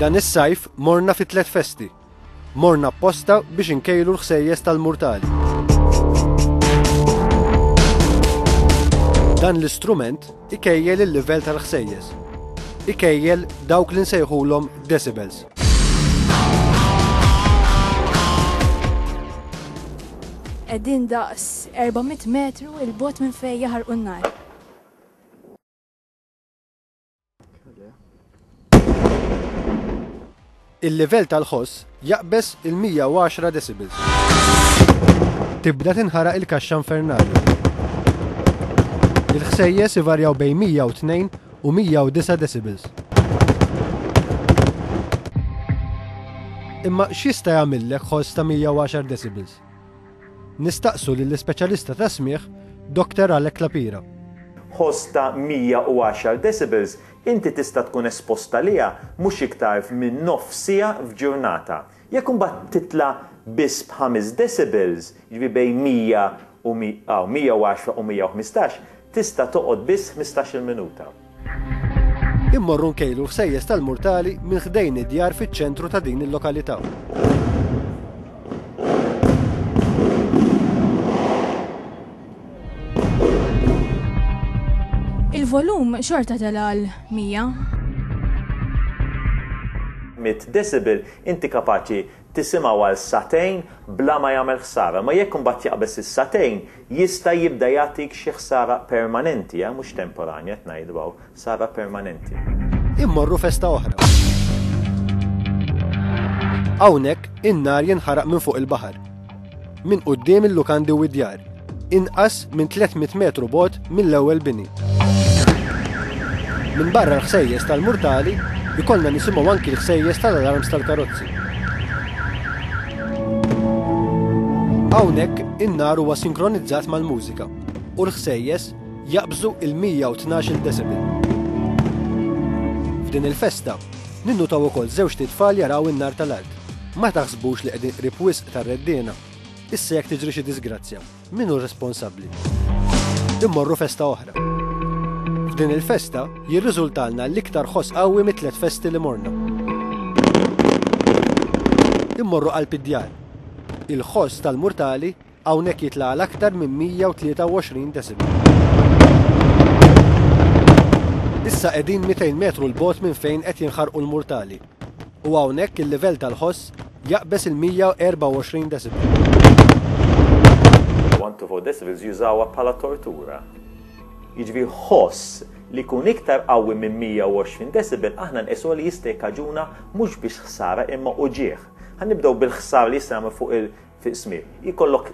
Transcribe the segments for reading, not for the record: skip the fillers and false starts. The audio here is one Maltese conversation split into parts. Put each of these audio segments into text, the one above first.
Dan is-sajf morna fi 3 festi. Morna apposta biex inkejlu l-ħsejjes tal-murtali. Dan l-istrument ikejjel il-livell tal-ħsejjes. Ikejjel dawk li nsejħulhom decibels. Qegħdin daqs 400 metru il-bogħod minn fejn jaħarqu n-nar. Il-livell tal-ħoss jaqbes il-110 decibels. Tibda tinħaraq il-kaxxa infernali. Il-ħsejjes ivarjaw bejn 102 u 109 decibels. Imma x'jista' jagħmillek ħoss ta' 110 decibels? Nistaqsu lill-ispeċjalista ta' smigħ Dr. Alek Lapira. Ħoss ta' 110 decibels inti tista' tkun esposta liha mhux iktar minn nofsija f'ġurnata. Jekk imbagħad titla' biss b'5 decibels, jiġri bejn 100 u 110 u 115, tista' toqgħod biss 15-il minuta. Immorru nkejlu ħsejjes tal-murtali minn ħdejn id-djar fiċ-ċentru ta' din il-lokalità. Il-volum xorta tal-għal 100. 100 decibel inti kapaċi tisimgħu għal satejn bla ma jagħmel ħsara, ma jekk imbagħad jaqbes is-satejn jista' jibda jagħtik xi ħsara permanenti, mhux temporanja qed ngħidu ħsara permanenti. Immorru festa oħra. Hawnhekk in-nar jinħaraq minn fuq il-baħar. Minn quddiem il-lukandi u d-djar. Inqas minn 300 metru bogħod mill-ewwel bini. Minn barra l-ħsejjes tal-murtali ikollna nisimgħu anki l-ħsejjes tal-alarms tal-karozzi. Hawnhekk in-nar huwa sinkronizzat mal-mużika u l-ħsejjes jaqbżu il-112 decibel. F'din il-festa ninnutaw ukoll żewġ titfal jaraw in-nar tal-art. Ma taħsbux li qegħdin qrib wisq tar-reddiena. Issa jekk tiġri xi disgrazzja, min hu responsabbli? Immorru festa oħra. F'din il-festa jirriżultalna l-iktar ħoss qawwi mit-3 festi li morna. Immorru qalb id-djar. Il-ħoss tal-murtali hawnhekk jitla' għal aktar minn 123 decibel. Issa qegħdin 200 metru l-bogħod minn fejn qed jinħarqu l-murtali. U hawnhekk il-livell tal-ħoss jaqbes il-124 decibel. 1-4 decibels jużawha bħala tortura. Jiġri ħoss li jkun iktar qawwi minn 120 decibel aħna nqisu li jista' jkaġuna mhux biex ħsara imma uġigħ. Ħannibdew bil-ħsara li jista' jagħmel fuq il-smigħ. Jkollok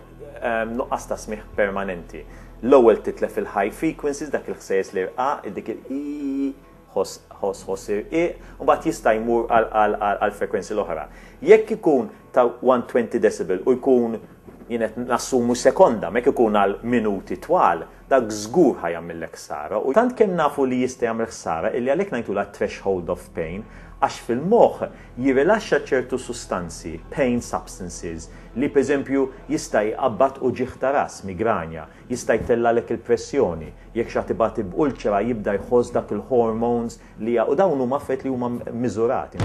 nuqqas ta' smigħ permanenti. L-ewwel titlef il-high frequencies dak il-ħsejjes li rqa' dik il-i ħoss irqiq, u mbagħad jista' jmur għal frekwenzi l-oħra. Jekk ikun ta' 120 decibel u jkun jienet nassumu sekonda, mek ikun għal minuti twal, dak żgur ħajjagħmilek ħsara. U tant kemm nafu li jista' jagħmel ħsara illi għalhekk ngħidula threshold of pain, għax fil-moħħ jirilaxxa ċertu sustanzi, pain substances, li pereżempju jista' jqabbad uġigħ ta' ras, migranja, jista' jtellalek il-pressjoni, jekk xi tibgħat b'ulċera jibda jħoss dak il-hormones li u dawn huma affett li huma miżurati.